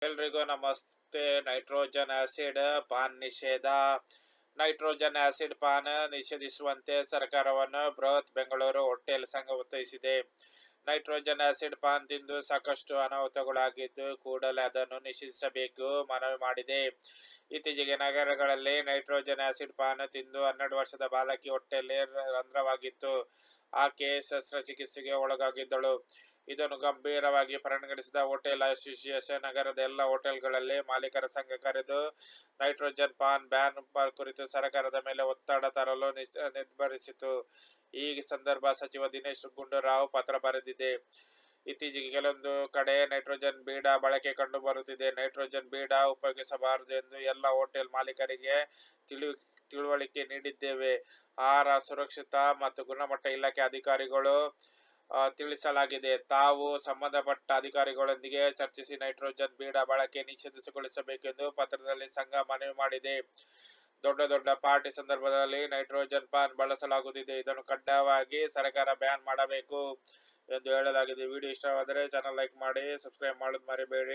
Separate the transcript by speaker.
Speaker 1: ಎಲ್ರಿಗೂ ನಮಸ್ತೆ. Nitrogen acid PAN ನಿಷೇಧ. ನೈಟ್ರೋಜನ್ ಆಸಿಡ್ ಪಾನ್ ನಿಷೇಧಿಸುವಂತೆ ಸರ್ಕಾರವನ್ನು ಬೃಹತ್ ಬೆಂಗಳೂರು ಹೋಟೆಲ್ ಸಂಘ ಒತ್ತಾಯಿಸಿದೆ. ನೈಟ್ರೋಜನ್ ಆಸಿಡ್ ಪಾನ್ ತಿಂದು ಸಾಕಷ್ಟು ಅನಾಹುತಗಳಾಗಿದ್ದು ಕೂಡಲೇ ಅದನ್ನು ನಿಷೇಧಿಸಬೇಕು ಮನವಿ ಮಾಡಿದೆ. ಇತ್ತೀಚೆಗೆ ನಗರಗಳಲ್ಲಿ ನೈಟ್ರೋಜನ್ ಆಸಿಡ್ ಪಾನ್ ತಿಂದು 12 ವರ್ಷದ ಬಾಲಕಿ ಹೊಟ್ಟೆಯಲ್ಲಿ ರಂಧ್ರವಾಗಿತ್ತು. ಆಕೆ ಶಸ್ತ್ರಚಿಕಿತ್ಸೆಗೆ ಒಳಗಾಗಿದ್ದಳು. ಇದನ್ನು ಗಂಭೀರವಾಗಿ ಪರಿಗಣಿಸಿದ ಹೋಟೆಲ್ ಅಸೋಸಿಯೇಷನ್ ನಗರದ ಎಲ್ಲ ಹೋಟೆಲ್ಗಳಲ್ಲಿ ಮಾಲೀಕರ ಸಂಘ ಕರೆದು ನೈಟ್ರೋಜನ್ ಪಾನ್ ಬ್ಯಾನ್ ಕುರಿತು ಸರ್ಕಾರದ ಮೇಲೆ ಒತ್ತಡ ತರಲು ನಿರ್ಧರಿಸಿತು. ಈ ಸಂದರ್ಭ ಸಚಿವ ದಿನೇಶ್ ಗುಂಡೂರಾವ್ ಪತ್ರ ಬರೆದಿದೆ. ಇತ್ತೀಚೆಗೆ ಕೆಲವೊಂದು ಕಡೆ ನೈಟ್ರೋಜನ್ ಬೀಡಾ ಬಳಕೆ ಕಂಡು ಬರುತ್ತಿದೆ. ನೈಟ್ರೋಜನ್ ಬೀಡಾ ಉಪಯೋಗಿಸಬಾರದು ಎಂದು ಎಲ್ಲ ಹೋಟೆಲ್ ಮಾಲೀಕರಿಗೆ ತಿಳುವಳಿಕೆ ನೀಡಿದ್ದೇವೆ. ಆಹಾರ ಸುರಕ್ಷತಾ ಮತ್ತು ಗುಣಮಟ್ಟ ಇಲಾಖೆ ಅಧಿಕಾರಿಗಳು ತಿಳಿಸಲಾಗಿದೆ. ತಾವು ಸಂಬಂಧಪಟ್ಟ ಅಧಿಕಾರಿಗಳೊಂದಿಗೆ ಚರ್ಚಿಸಿ ನೈಟ್ರೋಜನ್ ಬೀಡಾ ಬಳಕೆ ನಿಷೇಧಗೊಳಿಸಬೇಕೆಂದು ಪತ್ರದಲ್ಲಿ ಸಂಘ ಮನವಿ ಮಾಡಿದೆ. ದೊಡ್ಡ ಪಾರ್ಟಿ ಸಂದರ್ಭದಲ್ಲಿ ನೈಟ್ರೋಜನ್ ಪಾನ್ ಬಳಸಲಾಗುತ್ತಿದೆ. ಇದನ್ನು ಕಡ್ಡಾಯವಾಗಿ ಸರ್ಕಾರ ಬ್ಯಾನ್ ಮಾಡಬೇಕು ಎಂದು ಹೇಳಲಾಗಿದೆ. ವಿಡಿಯೋ ಇಷ್ಟವಾದರೆ ಚಾನಲ್ ಲೈಕ್ ಮಾಡಿ, ಸಬ್ಸ್ಕ್ರೈಬ್ ಮಾಡೋದು ಮರಿಬೇಡಿ.